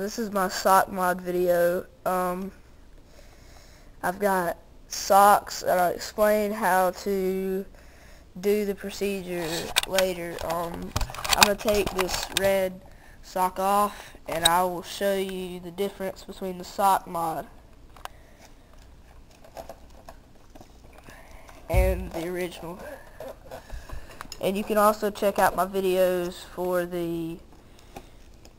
This is my sock mod video. I've got socks, and I'll explain how to do the procedure later. I'm going to take this red sock off, and I will show you the difference between the sock mod and the original. And you can also check out my videos for the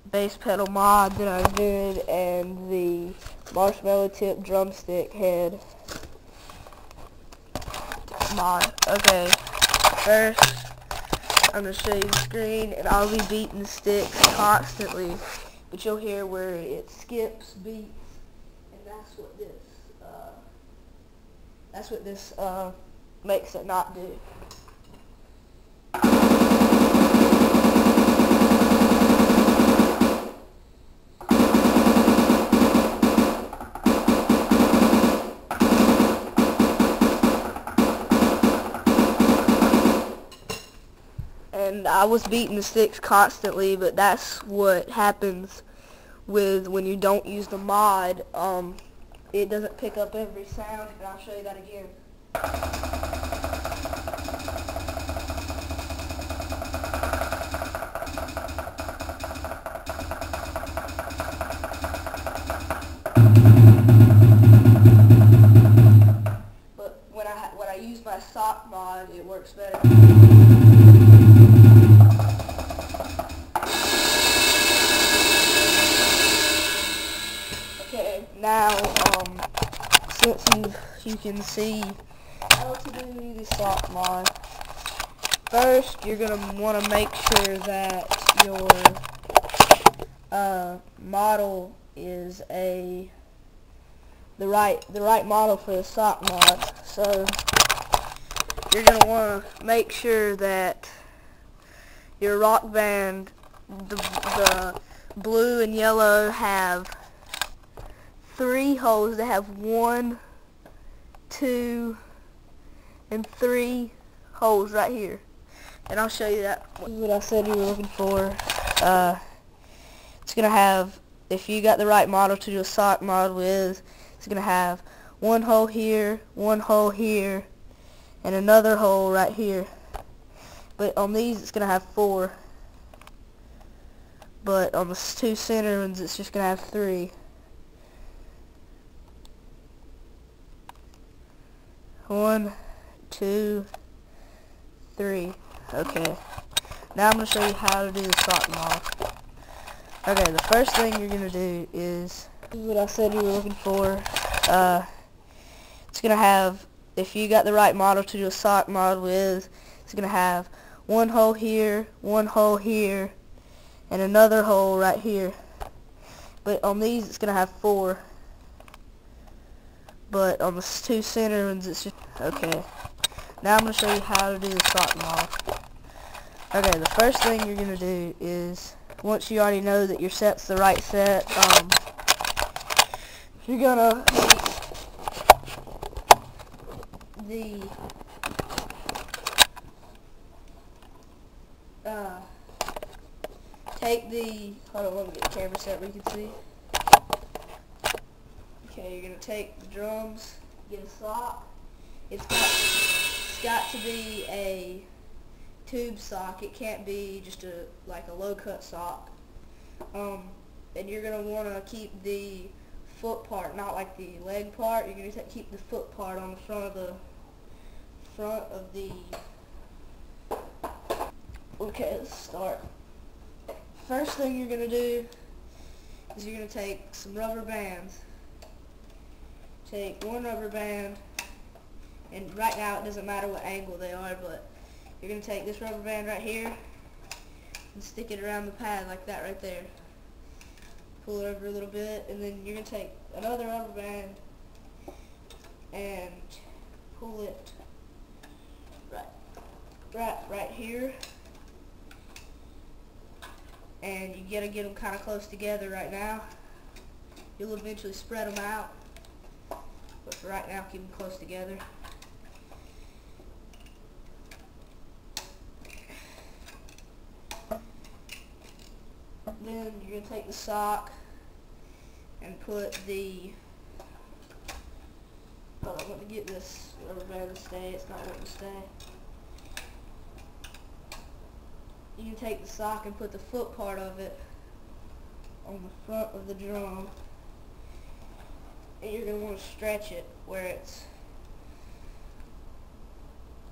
bass pedal mod that I did and the marshmallow tip drumstick head mod. Okay, first I'm going to show you the screen, and I'll be beating the sticks constantly, but you'll hear where it skips beats, and that's what this makes it not do. And I was beating the sticks constantly, but that's what happens when you don't use the mod. It doesn't pick up every sound, and I'll show you that again. But when I use my sock mod, it works better. Now, since you can see how to do the sock mod, first you're going to want to make sure that your model is the right model for the sock mod. So you're going to want to make sure that your rock band, the blue and yellow, have 3 holes. They have 1, 2, and 3 holes right here, and I'll show you that. This is what I said you were looking for. It's gonna have, if you got the right model to do a sock mod with, it's gonna have 1 hole here, 1 hole here, and another hole right here. But on these it's gonna have 4, but on the 2 center ones it's just gonna have 3. 1, 2, 3. Okay. Now I'm going to show you how to do the sock mod. Okay, the first thing you're going to do is what I said you were looking for. It's going to have, if you got the right model to do a sock mod with, it's going to have 1 hole here, 1 hole here, and another hole right here. But on these it's going to have 4. But on the 2 center ones it's just, okay. Now I'm going to show you how to do the sock mod. Okay, the first thing you're going to do is, once you already know that your set's the right set, you're going to take the, hold on, let me get the camera set where you can see. Okay, you're going to take the drums, get a sock. It's got to be a tube sock. It can't be just like a low cut sock. And you're going to want to keep the foot part, not like the leg part. You're going to keep the foot part on the front of the Okay, let's start. First thing you're going to do is you're going to take some rubber bands. Take 1 rubber band, and right now it doesn't matter what angle they are, but you're going to take this rubber band right here and stick it around the pad like that right there. Pull it over a little bit, and then you're going to take another rubber band and pull it right strap right here, and you gotta get them kind of close together right now. You'll eventually spread them out, but for right now, keep them close together. Then you're gonna take the sock and put the, hold on, let me get this rubber band to stay. It's not wanting to stay. You can take the sock and put the foot part of it on the front of the drum, and you're going to want to stretch it where it's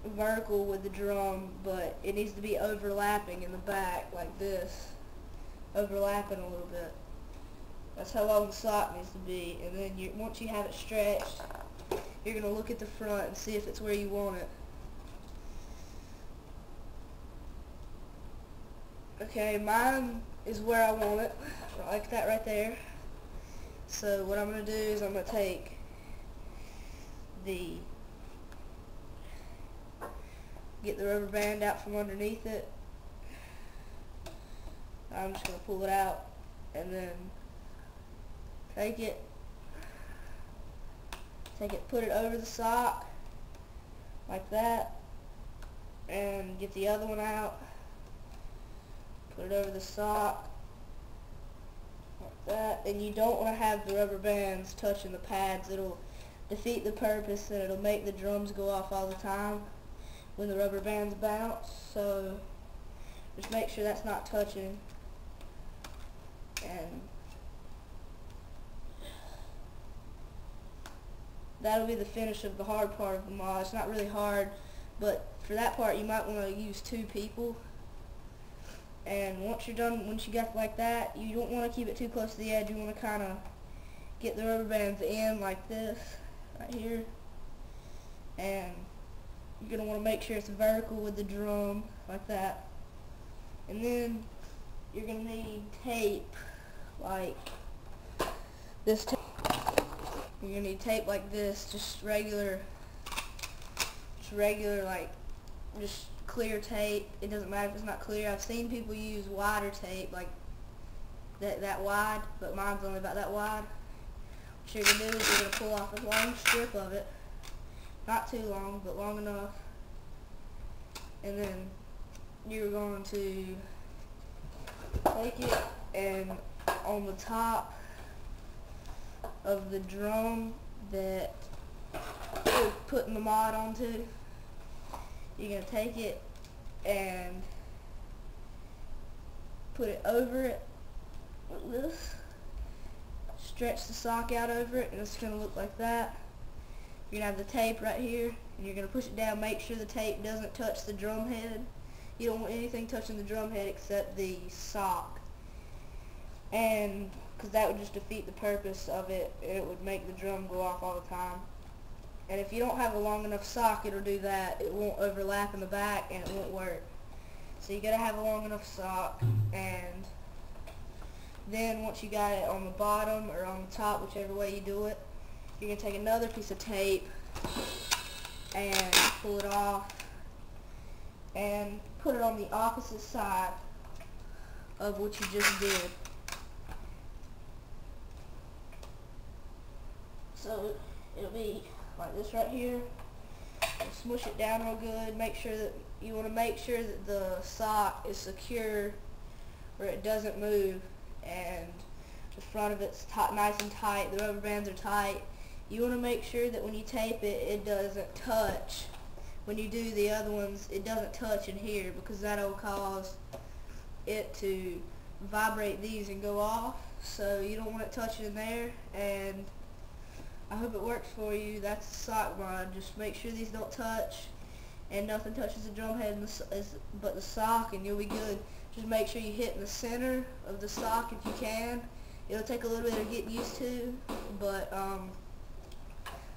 vertical with the drum, but it needs to be overlapping in the back like this, overlapping a little bit. That's how long the sock needs to be. And then once you have it stretched, you're going to look at the front and see if it's where you want it. Okay, mine is where I want it, like that right there. So what I'm going to do is I'm going to take get the rubber band out from underneath it. I'm just going to pull it out, and then take it, put it over the sock, like that, and get the other one out. Put it over the sock, like that, and you don't want to have the rubber bands touching the pads. It'll defeat the purpose, and it'll make the drums go off all the time when the rubber bands bounce. So just make sure that's not touching, and that'll be the finish of the hard part of the mod. It's not really hard, but for that part you might want to use 2 people. And once you're done, once you got like that, you don't want to keep it too close to the edge. You want to kind of get the rubber bands in like this, right here. And you're going to want to make sure it's vertical with the drum, like that. And then you're going to need tape, like this tape. You're going to need tape like this, just regular, like, just clear tape. It doesn't matter if it's not clear. I've seen people use wider tape, like that wide, but mine's only about that wide. What you're going to do is you're going to pull off a long strip of it, not too long, but long enough, and then you're going to take it, and on the top of the drum that you're putting the mod onto, you're going to take it and put it over it like this, stretch the sock out over it, and it's going to look like that. You're going to have the tape right here, and you're going to push it down. Make sure the tape doesn't touch the drum head. You don't want anything touching the drum head except the sock, and because that would just defeat the purpose of it, and it would make the drum go off all the time. And if you don't have a long enough sock, it'll do that. It won't overlap in the back, and it won't work. So you gotta have a long enough sock, and then once you got it on the bottom or on the top, whichever way you do it, you're gonna take another piece of tape and pull it off and put it on the opposite side of what you just did. So it'll be like this right here. Smush it down real good. Make sure that you want to make sure that the sock is secure where it doesn't move, and the front of it's nice and tight. The rubber bands are tight. You want to make sure that when you tape it, it doesn't touch. When you do the other ones, it doesn't touch in here, because that'll cause it to vibrate these and go off. So you don't want it touching in there, and I hope it works for you. That's the sock mod. Just make sure these don't touch, and nothing touches the drum head but the sock, and you'll be good. Just make sure you hit in the center of the sock if you can. It'll take a little bit of getting used to, but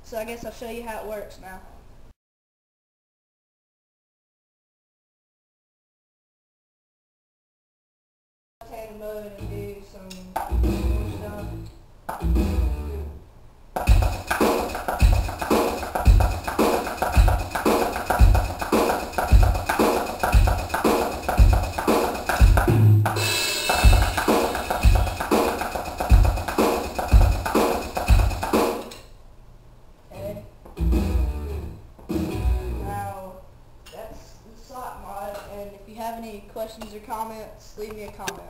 so I guess I'll show you how it works now. Take mode and do some stuff. questions or comments, leave me a comment.